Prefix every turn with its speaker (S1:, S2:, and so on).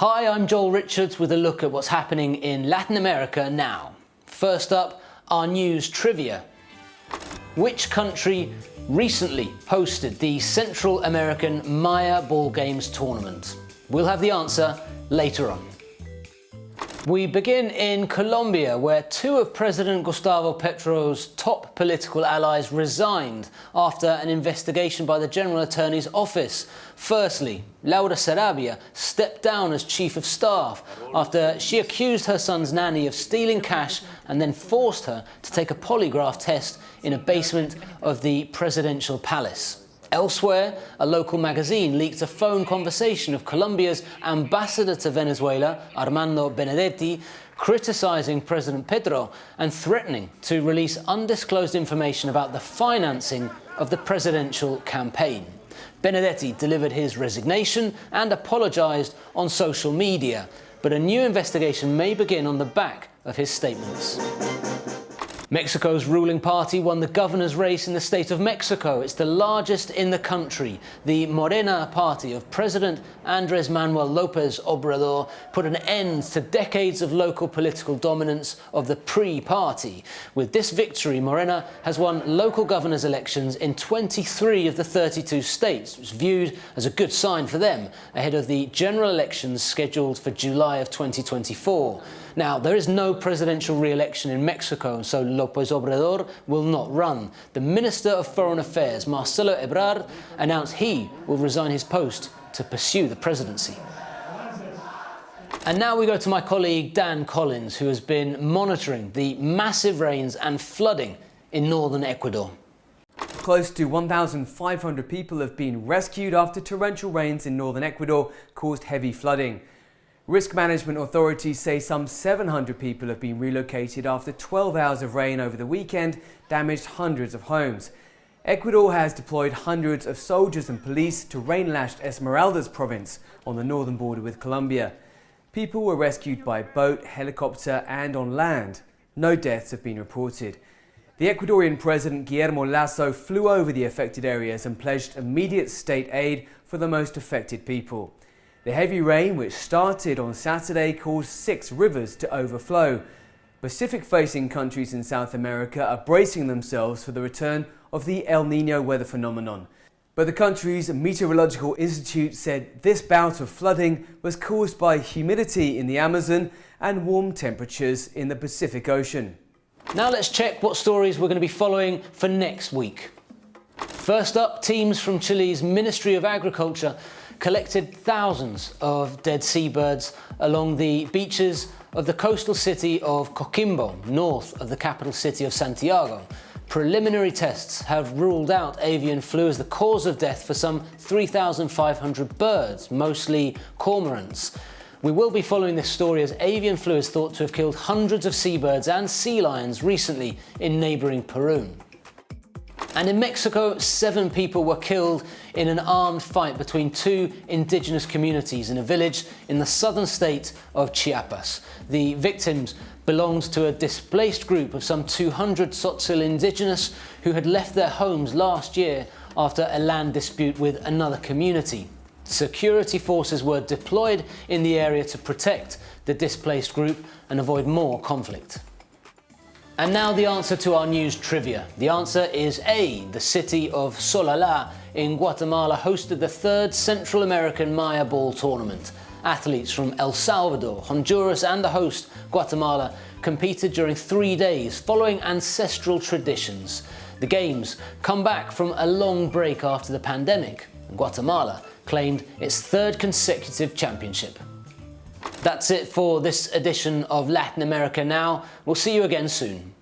S1: Hi, I'm Joel Richards with a look at what's happening in Latin America now. First up, our news trivia. Which country recently hosted the Central American Maya Ball Games tournament? We'll have the answer later on. We begin in Colombia, where two of President Gustavo Petro's top political allies resigned after an investigation by the General Attorney's Office. Firstly, Laura Sarabia stepped down as Chief of Staff after she accused her son's nanny of stealing cash and then forced her to take a polygraph test in a basement of the presidential palace. Elsewhere, a local magazine leaked a phone conversation of Colombia's ambassador to Venezuela, Armando Benedetti, criticizing President Petro and threatening to release undisclosed information about the financing of the presidential campaign. Benedetti delivered his resignation and apologized on social media, but a new investigation may begin on the back of his statements. Mexico's ruling party won the governor's race in the state of Mexico. It's the largest in the country. The Morena party of President Andrés Manuel López Obrador put an end to decades of local political dominance of the PRI party. With this victory, Morena has won local governor's elections in 23 of the 32 states, which is viewed as a good sign for them ahead of the general elections scheduled for July of 2024. Now, there is no presidential re-election in Mexico, so López Obrador will not run. The Minister of Foreign Affairs, Marcelo Ebrard, announced he will resign his post to pursue the presidency. And now we go to my colleague Dan Collyns, who has been monitoring the massive rains and flooding in northern Ecuador.
S2: Close to 1,500 people have been rescued after torrential rains in northern Ecuador caused heavy flooding. Risk management authorities say some 700 people have been relocated after 12 hours of rain over the weekend damaged hundreds of homes. Ecuador has deployed hundreds of soldiers and police to rain-lashed Esmeraldas province on the northern border with Colombia. People were rescued by boat, helicopter and on land. No deaths have been reported. The Ecuadorian President Guillermo Lasso flew over the affected areas and pledged immediate state aid for the most affected people. The heavy rain, which started on Saturday, caused 6 rivers to overflow. Pacific-facing countries in South America are bracing themselves for the return of the El Niño weather phenomenon. But the country's meteorological institute said this bout of flooding was caused by humidity in the Amazon and warm temperatures in the Pacific Ocean.
S1: Now let's check what stories we're going to be following for next week. First up, teams from Chile's Ministry of Agriculture collected thousands of dead seabirds along the beaches of the coastal city of Coquimbo, north of the capital city of Santiago. Preliminary tests have ruled out avian flu as the cause of death for some 3,500 birds, mostly cormorants. We will be following this story as avian flu is thought to have killed hundreds of seabirds and sea lions recently in neighbouring Peru. And in Mexico, 7 people were killed in an armed fight between 2 indigenous communities in a village in the southern state of Chiapas. The victims belonged to a displaced group of some 200 Tzotzil indigenous who had left their homes last year after a land dispute with another community. Security forces were deployed in the area to protect the displaced group and avoid more conflict. And now the answer to our news trivia. The answer is A. The city of Solala in Guatemala hosted the 3rd Central American Maya Ball tournament. Athletes from El Salvador, Honduras and the host, Guatemala, competed during 3 days following ancestral traditions. The games come back from a long break after the pandemic, and Guatemala claimed its 3rd consecutive championship. That's it for this edition of Latin America Now. We'll see you again soon.